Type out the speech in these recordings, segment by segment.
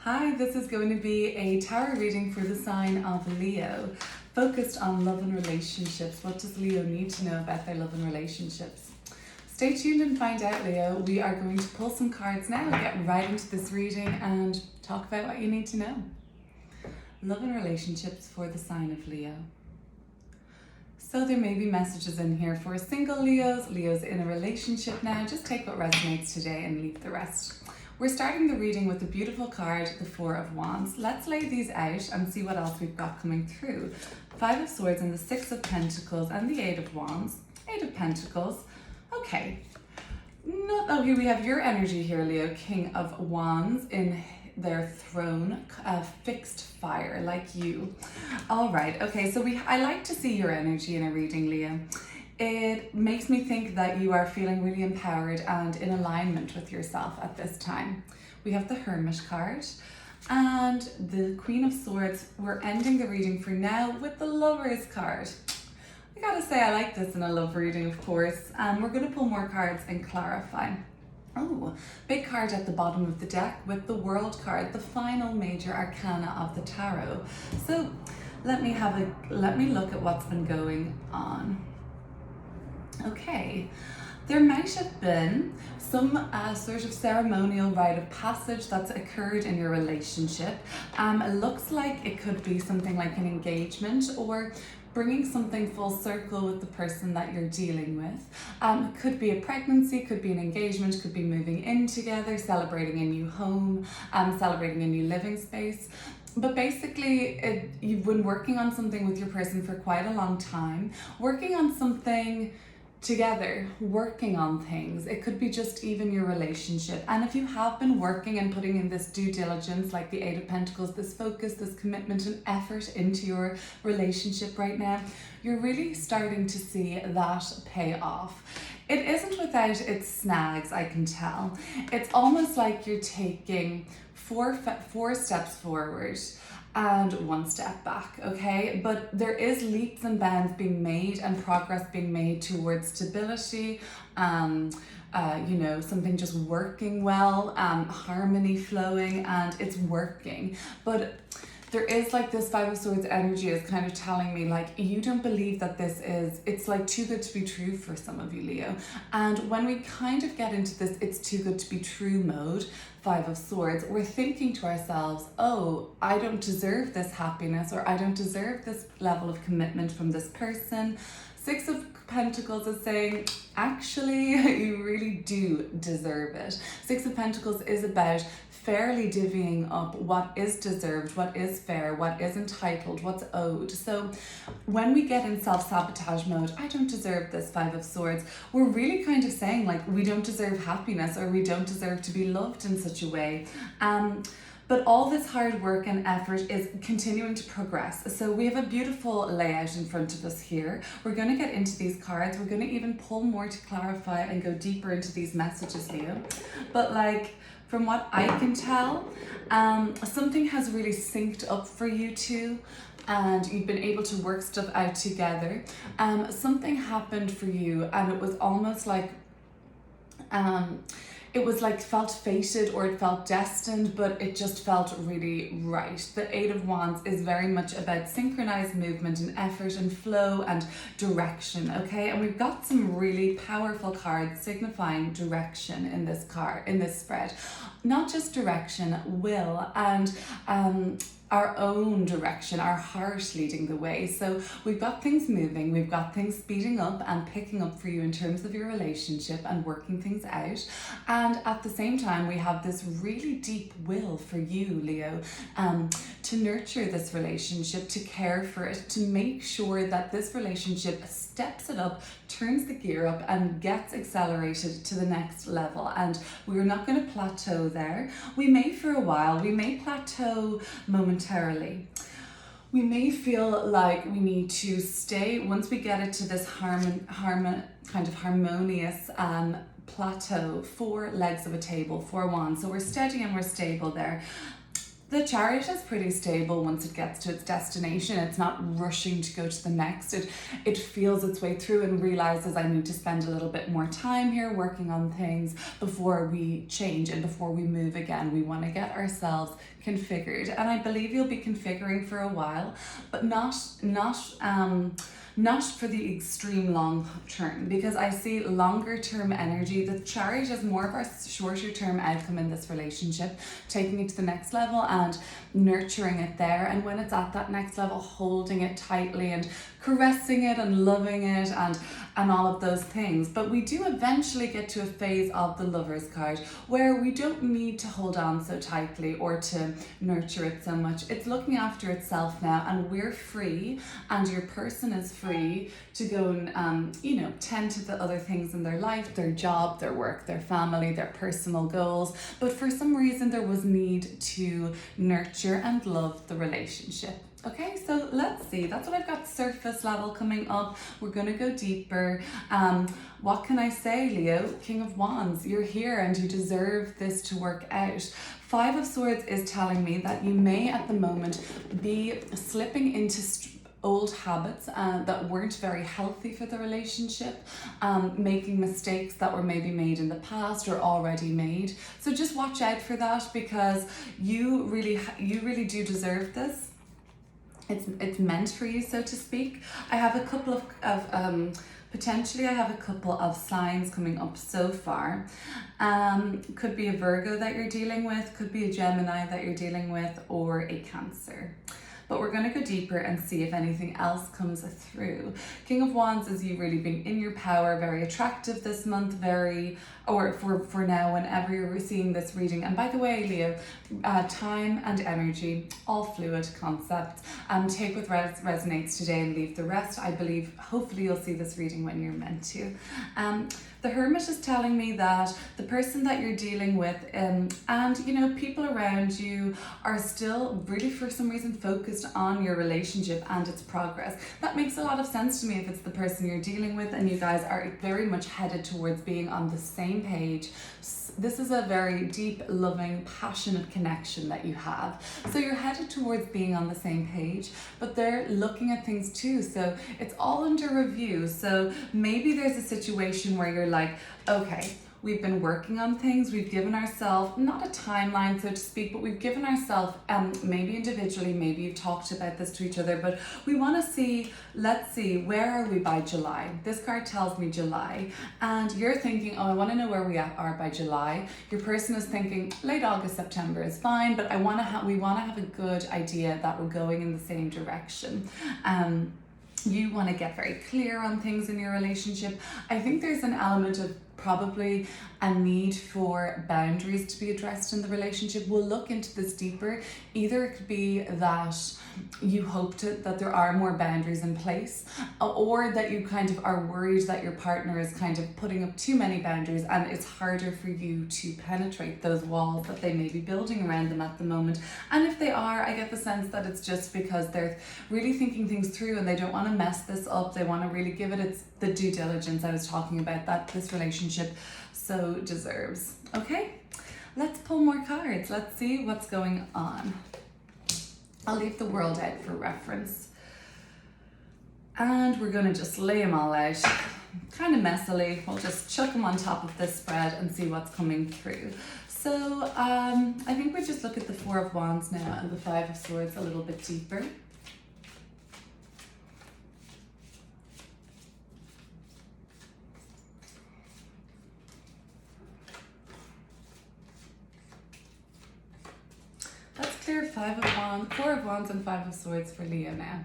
Hi, this is going to be a tarot reading for the sign of Leo, focused on love and relationships. What does Leo need to know about their love and relationships? Stay tuned and find out, Leo. We are going to pull some cards now, get right into this reading and talk about what you need to know. Love and relationships for the sign of Leo. So there may be messages in here for single Leos, Leos in a relationship now. Just take what resonates today and leave the rest. We're starting the reading with a beautiful card, the Four of Wands. Let's lay these out and see what else we've got coming through. Five of Swords and the Six of Pentacles and the Eight of Wands. Eight of Pentacles. Okay. Here we have your energy here, Leo. King of Wands in their throne, fixed fire, like you. All right. Okay. So I like to see your energy in a reading, Leo. It makes me think that you are feeling really empowered and in alignment with yourself at this time. We have the Hermit card and the Queen of Swords. We're ending the reading for now with the Lovers card. I gotta say I like this in a love reading, of course. We're gonna pull more cards and clarify. Oh, big card at the bottom of the deck with the World card, the final major arcana of the tarot. So let me look at what's been going on. Okay, there might have been some sort of ceremonial rite of passage that's occurred in your relationship. It looks like it could be something like an engagement or bringing something full circle with the person that you're dealing with. It could be a pregnancy, could be an engagement, could be moving in together, celebrating a new home, celebrating a new living space. But basically, you've been working on something with your person for quite a long time, working on something together, working on things. It could be just even your relationship. And if you have been working and putting in this due diligence, like the Eight of Pentacles, this focus, this commitment and effort into your relationship right now, you're really starting to see that pay off. It isn't without its snags, I can tell. It's almost like you're taking four steps forward and one step back, okay? But there is leaps and bounds being made and progress being made towards stability, something just working well, harmony flowing, and it's working. But there is like this Five of Swords energy is kind of telling me like you don't believe that it's like too good to be true for some of you, Leo. And when we kind of get into this it's too good to be true mode, Five of Swords, we're thinking to ourselves, oh, I don't deserve this happiness, or I don't deserve this level of commitment from this person. Six of Pentacles is saying, actually, you really do deserve it. Six of Pentacles is about fairly divvying up what is deserved, what is fair, what is entitled, what's owed. So when we get in self-sabotage mode, I don't deserve this, Five of Swords, we're really kind of saying like we don't deserve happiness, or we don't deserve to be loved in such a way. But all this hard work and effort is continuing to progress. So we have a beautiful layout in front of us here. We're going to get into these cards. We're going to even pull more to clarify and go deeper into these messages, Leo. But like, from what I can tell, something has really synced up for you two, and you've been able to work stuff out together. Something happened for you, and it was almost like it was like felt fated, or it felt destined, but it just felt really right. The Eight of Wands is very much about synchronized movement and effort and flow and direction, okay? And we've got some really powerful cards signifying direction in this spread. Not just direction, will, and our own direction, our heart leading the way. So we've got things moving, we've got things speeding up and picking up for you in terms of your relationship and working things out. And at the same time, we have this really deep will for you, Leo, to nurture this relationship, to care for it, to make sure that this relationship steps it up, turns the gear up and gets accelerated to the next level. And we're not going to plateau there. We may for a while, we may plateau momentarily. We may feel like we need to stay, once we get it to this kind of harmonious plateau, four legs of a table, 4 wands. So we're steady and we're stable there. The Chariot is pretty stable once it gets to its destination. It's not rushing to go to the next. It feels its way through and realizes, I need to spend a little bit more time here working on things before we change and before we move again. We want to get ourselves configured, and I believe you'll be configuring for a while, but not for the extreme long term, because I see longer term energy. The Chariot is more of our shorter term outcome in this relationship, taking it to the next level and nurturing it there. And when it's at that next level, holding it tightly and caressing it and loving it and all of those things. But we do eventually get to a phase of the Lover's card where we don't need to hold on so tightly or to nurture it so much. It's looking after itself now, and we're free, and your person is free to go and tend to the other things in their life, their job, their work, their family, their personal goals. But for some reason there was need to nurture and love the relationship. Okay, so let's see. That's what I've got surface level coming up. We're going to go deeper. What can I say, Leo? King of Wands, you're here and you deserve this to work out. Five of Swords is telling me that you may at the moment be slipping into old habits that weren't very healthy for the relationship, making mistakes that were maybe made in the past or already made. So just watch out for that, because you really do deserve this. It's meant for you, so to speak. I have a couple of potentially I have a couple of signs coming up so far. Could be a Virgo that you're dealing with, could be a Gemini that you're dealing with, or a Cancer. But we're going to go deeper and see if anything else comes through. King of Wands is you really being in your power, very attractive this month, for now, whenever you're seeing this reading. And by the way, Leo, time and energy, all fluid concepts. Take what resonates today and leave the rest. I believe, hopefully you'll see this reading when you're meant to. The Hermit is telling me that the person that you're dealing with and people around you are still really for some reason focused on your relationship and its progress. That makes a lot of sense to me if it's the person you're dealing with and you guys are very much headed towards being on the same page. This is a very deep, loving, passionate connection that you have. So you're headed towards being on the same page, but they're looking at things too. So it's all under review. So maybe there's a situation where you're like, okay, we've been working on things. We've given ourselves, not a timeline, so to speak, but we've given ourselves, maybe individually, maybe you've talked about this to each other, but we want to see, let's see, where are we by July? This card tells me July, and you're thinking, oh, I want to know where we are by July. Your person is thinking late August, September is fine, but we want to have a good idea that we're going in the same direction. You want to get very clear on things in your relationship. I think there's an element of probably a need for boundaries to be addressed in the relationship. We'll look into this deeper. Either it could be that you hope that there are more boundaries in place, or that you kind of are worried that your partner is kind of putting up too many boundaries and it's harder for you to penetrate those walls that they may be building around them at the moment. And if they are, I get the sense that it's just because they're really thinking things through and they don't want to mess this up. They want to really give it the due diligence I was talking about that this relationship so deserves. Okay, let's pull more cards. Let's see what's going on. I'll leave the world out for reference. And we're going to just lay them all out. Kind of messily. We'll just chuck them on top of this spread and see what's coming through. So I think we just look at the Four of Wands now and the Five of Swords a little bit deeper. Let's clear Four of Wands and Five of Swords for Leo now.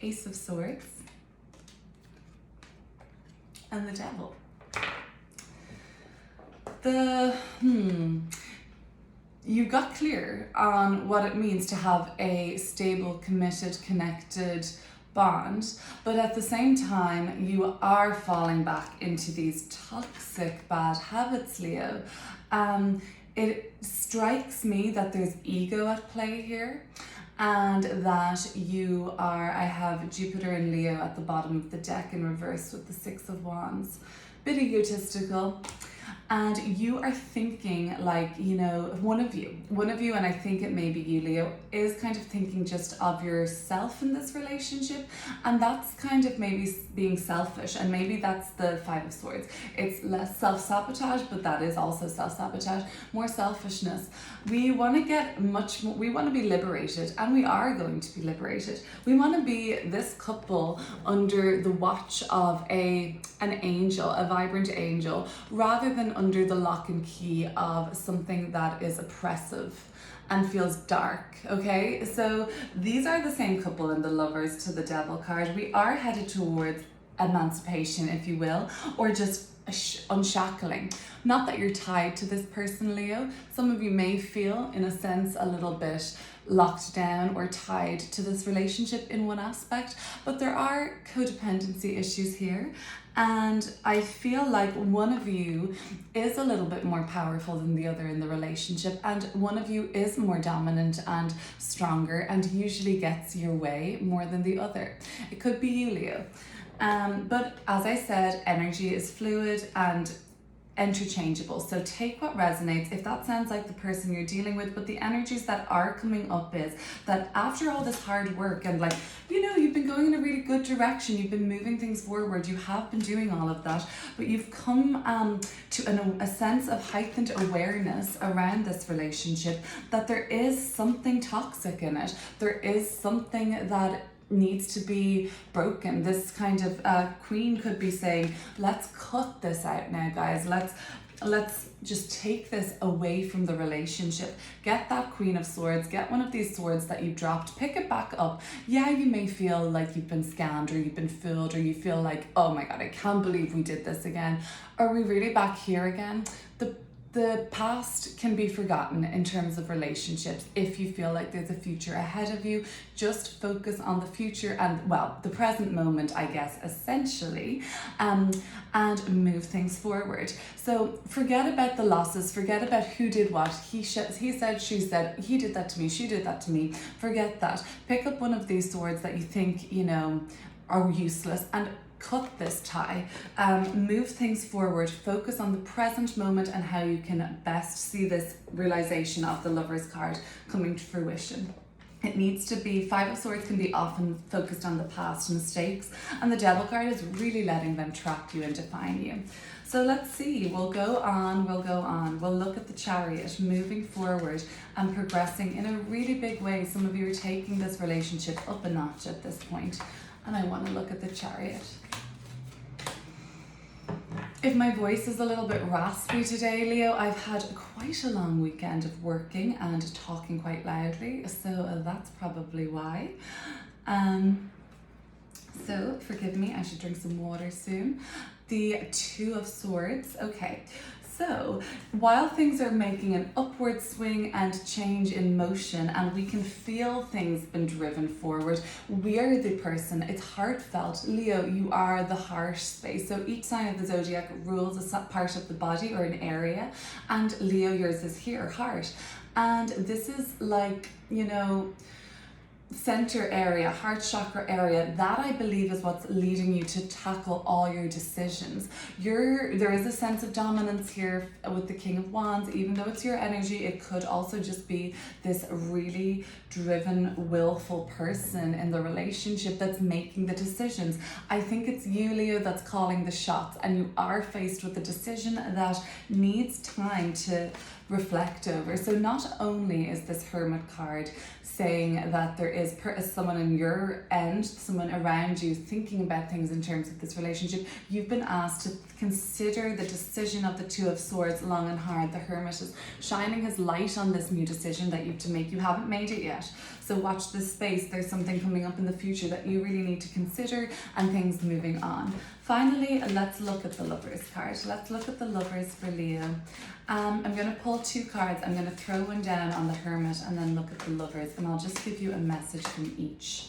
Ace of Swords and the Devil. You got clear on what it means to have a stable, committed, connected bond, but at the same time you are falling back into these toxic bad habits, Leo. It strikes me that there's ego at play here, and that you are, I have Jupiter and Leo at the bottom of the deck in reverse with the Six of Wands. Bit egotistical. And you are thinking like, you know, one of you, and I think it may be you, Leo, is kind of thinking just of yourself in this relationship. And that's kind of maybe being selfish. And maybe that's the Five of Swords. It's less self-sabotage, but that is also self-sabotage, more selfishness. We want to get much more, we want to be liberated, and we are going to be liberated. We want to be this couple under the watch of an angel, a vibrant angel, rather than under the lock and key of something that is oppressive and feels dark. Okay, so these are the same couple in the Lovers to the Devil card. We are headed towards emancipation, if you will, or just unshackling. Not that you're tied to this person, Leo. Some of you may feel, in a sense, a little bit locked down or tied to this relationship in one aspect, but there are codependency issues here. And I feel like one of you is a little bit more powerful than the other in the relationship, and one of you is more dominant and stronger and usually gets your way more than the other. It could be you, Leo. But as I said, energy is fluid and interchangeable. So take what resonates. If that sounds like the person you're dealing with, but the energies that are coming up is that after all this hard work and like, you know, you've been going in a really good direction, you've been moving things forward, you have been doing all of that, but you've come to a sense of heightened awareness around this relationship that there is something toxic in it. There is something that needs to be broken. This kind of queen could be saying, let's cut this out now, guys. Let's just take this away from the relationship. Get that Queen of Swords, get one of these swords that you dropped, pick it back up. Yeah, you may feel like you've been scammed or you've been fooled, or you feel like, oh my God, I can't believe we did this again. Are we really back here again? The past can be forgotten in terms of relationships. If you feel like there's a future ahead of you, just focus on the future and, well, the present moment, I guess, essentially, and move things forward. So forget about the losses, forget about who did what. He said, she said, he did that to me, she did that to me. Forget that. Pick up one of these swords that you think, you know, are useless and cut this tie, move things forward, focus on the present moment and how you can best see this realization of the Lover's card coming to fruition. It needs to be, Five of Swords can be often focused on the past mistakes, and the Devil card is really letting them trap you and define you. So let's see, we'll go on, we'll look at the Chariot, moving forward and progressing in a really big way. Some of you are taking this relationship up a notch at this point, and I want to look at the Chariot. If my voice is a little bit raspy today, Leo, I've had quite a long weekend of working and talking quite loudly, so that's probably why. So forgive me, I should drink some water soon. The Two of Swords, okay. So while things are making an upward swing and change in motion, and we can feel things been driven forward, we're the person, it's heartfelt. Leo, you are the heart space. So each sign of the zodiac rules a part of the body or an area, and Leo, yours is here, heart. And this is like, you know, center area, heart chakra area, that I believe is what's leading you to tackle all your decisions. There is a sense of dominance here with the King of Wands. Even though it's your energy, it could also just be this really driven, willful person in the relationship that's making the decisions. I think it's you, Leo, that's calling the shots, and you are faced with a decision that needs time to reflect over. So not only is this Hermit card saying that there is someone in your end, someone around you thinking about things in terms of this relationship, you've been asked to consider the decision of the Two of Swords long and hard. The Hermit is shining his light on this new decision that you have to make. You haven't made it yet, so watch this space. There's something coming up in the future that you really need to consider, and things moving on. Finally, let's look at the Lovers card. Let's look at the Lovers for Leo. I'm going to pull two cards. I'm going to throw one down on the Hermit and then look at the Lovers, and I'll just give you a message from each.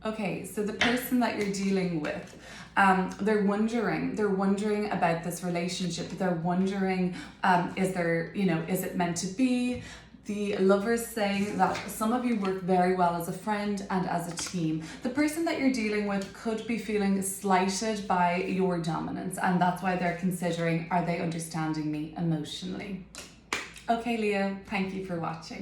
Okay, so the person that you're dealing with, they're wondering about this relationship. They're wondering, is there, is it meant to be? The Lover's saying that some of you work very well as a friend and as a team. The person that you're dealing with could be feeling slighted by your dominance, and that's why they're considering, are they understanding me emotionally? Okay, Leo, thank you for watching.